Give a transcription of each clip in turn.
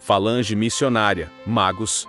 falange missionária, magos.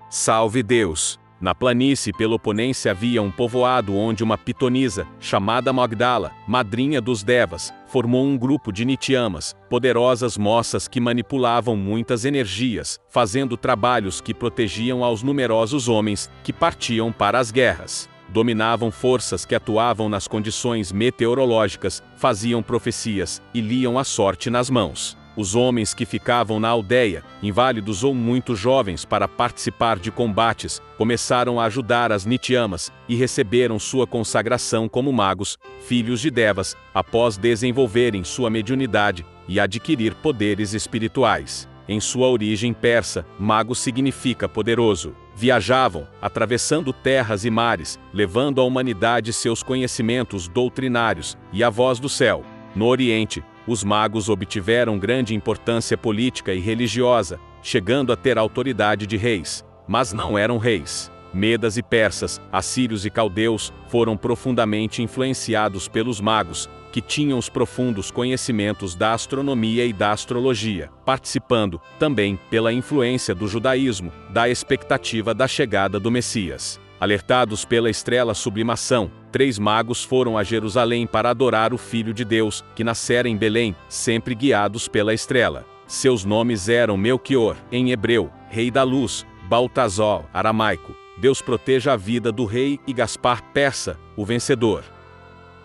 Salve Deus! Na planície Peloponense havia um povoado onde uma pitonisa, chamada Magdala, madrinha dos Devas, formou um grupo de Nityamas, poderosas moças que manipulavam muitas energias, fazendo trabalhos que protegiam aos numerosos homens que partiam para as guerras. Dominavam forças que atuavam nas condições meteorológicas, faziam profecias e liam a sorte nas mãos. Os homens que ficavam na aldeia, inválidos ou muito jovens para participar de combates, começaram a ajudar as Nityamas e receberam sua consagração como magos, filhos de Devas, após desenvolverem sua mediunidade e adquirir poderes espirituais. Em sua origem persa, mago significa poderoso. Viajavam, atravessando terras e mares, levando à humanidade seus conhecimentos doutrinários e a voz do céu. No Oriente, os magos obtiveram grande importância política e religiosa, chegando a ter autoridade de reis. Mas não eram reis. Medas e persas, assírios e caldeus foram profundamente influenciados pelos magos, que tinham os profundos conhecimentos da astronomia e da astrologia, participando, também, pela influência do judaísmo, da expectativa da chegada do Messias. Alertados pela estrela sublimação, 3 magos foram a Jerusalém para adorar o Filho de Deus, que nascera em Belém, sempre guiados pela estrela. Seus nomes eram Melquior, em hebreu, Rei da Luz, Baltazar, aramaico, Deus proteja a vida do rei, e Gaspar, persa, o vencedor.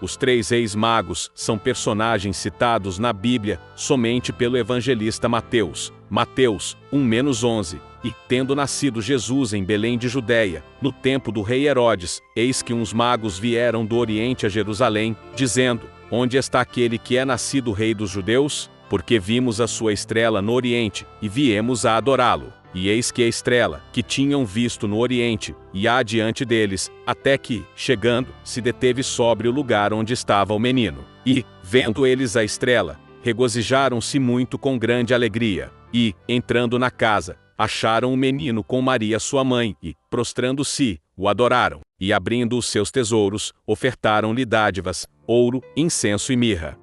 Os 3 reis magos são personagens citados na Bíblia somente pelo evangelista Mateus. Mateus 1-11. E, tendo nascido Jesus em Belém de Judeia, no tempo do rei Herodes, eis que uns magos vieram do Oriente a Jerusalém, dizendo: Onde está aquele que é nascido rei dos judeus? Porque vimos a sua estrela no Oriente, e viemos a adorá-lo. E eis que a estrela, que tinham visto no Oriente, ia adiante deles, até que, chegando, se deteve sobre o lugar onde estava o menino. E, vendo eles a estrela, regozijaram-se muito com grande alegria. E, entrando na casa, acharam o menino com Maria sua mãe, e, prostrando-se, o adoraram. E abrindo os seus tesouros, ofertaram-lhe dádivas, ouro, incenso e mirra.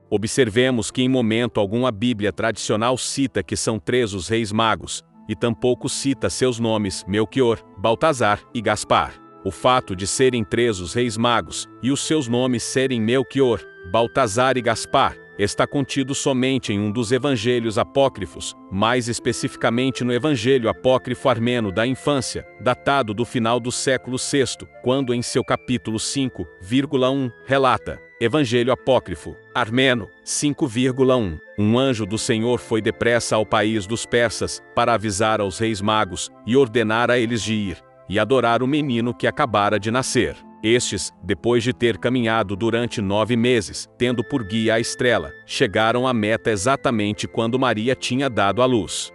Observemos que em momento algum a Bíblia tradicional cita que são 3 os reis magos, e tampouco cita seus nomes, Melquior, Baltazar e Gaspar. O fato de serem 3 os reis magos, e os seus nomes serem Melquior, Baltazar e Gaspar, está contido somente em um dos evangelhos apócrifos, mais especificamente no Evangelho Apócrifo Armeno da Infância, datado do final do século VI, quando em seu capítulo 5,1, relata: Evangelho Apócrifo Armeno 5,1. Um anjo do Senhor foi depressa ao país dos persas, para avisar aos reis magos, e ordenar a eles de ir, e adorar o menino que acabara de nascer. Estes, depois de ter caminhado durante 9 meses, tendo por guia a estrela, chegaram à meta exatamente quando Maria tinha dado à luz.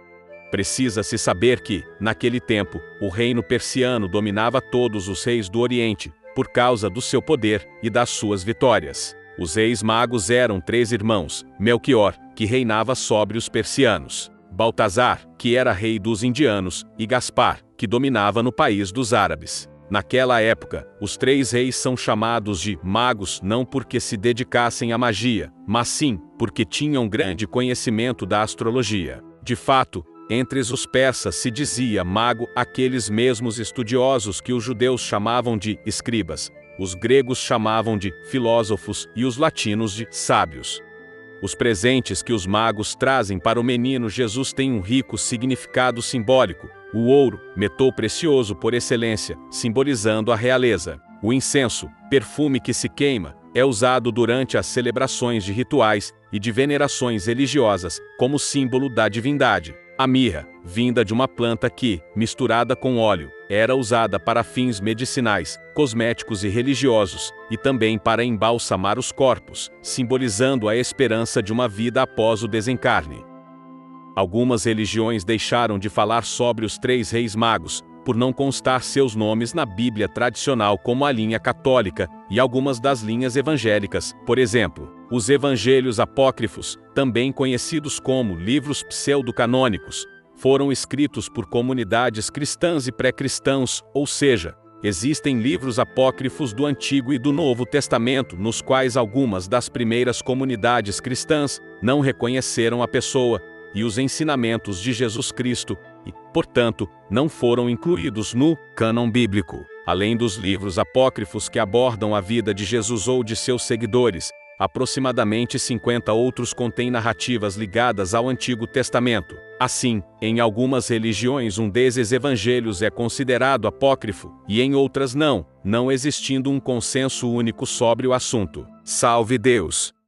Precisa-se saber que, naquele tempo, o reino persiano dominava todos os reis do Oriente, por causa do seu poder e das suas vitórias. Os reis magos eram 3 irmãos: Melquior, que reinava sobre os persianos; Baltazar, que era rei dos indianos; e Gaspar, que dominava no país dos árabes. Naquela época, os 3 reis são chamados de magos não porque se dedicassem à magia, mas sim porque tinham grande conhecimento da astrologia. De fato, entre os persas se dizia mago aqueles mesmos estudiosos que os judeus chamavam de escribas, os gregos chamavam de filósofos e os latinos de sábios. Os presentes que os magos trazem para o menino Jesus têm um rico significado simbólico. O ouro, metal precioso por excelência, simbolizando a realeza. O incenso, perfume que se queima, é usado durante as celebrações de rituais e de venerações religiosas, como símbolo da divindade. A mirra, vinda de uma planta que, misturada com óleo, era usada para fins medicinais, cosméticos e religiosos, e também para embalsamar os corpos, simbolizando a esperança de uma vida após o desencarne. Algumas religiões deixaram de falar sobre os 3 reis magos, por não constar seus nomes na Bíblia tradicional, como a linha católica e algumas das linhas evangélicas. Por exemplo, os evangelhos apócrifos, também conhecidos como livros pseudo-canônicos, foram escritos por comunidades cristãs e pré-cristãos, ou seja, existem livros apócrifos do Antigo e do Novo Testamento nos quais algumas das primeiras comunidades cristãs não reconheceram a pessoa, e os ensinamentos de Jesus Cristo, e, portanto, não foram incluídos no cânon bíblico. Além dos livros apócrifos que abordam a vida de Jesus ou de seus seguidores, aproximadamente 50 outros contêm narrativas ligadas ao Antigo Testamento. Assim, em algumas religiões um desses evangelhos é considerado apócrifo, e em outras não existindo um consenso único sobre o assunto. Salve Deus!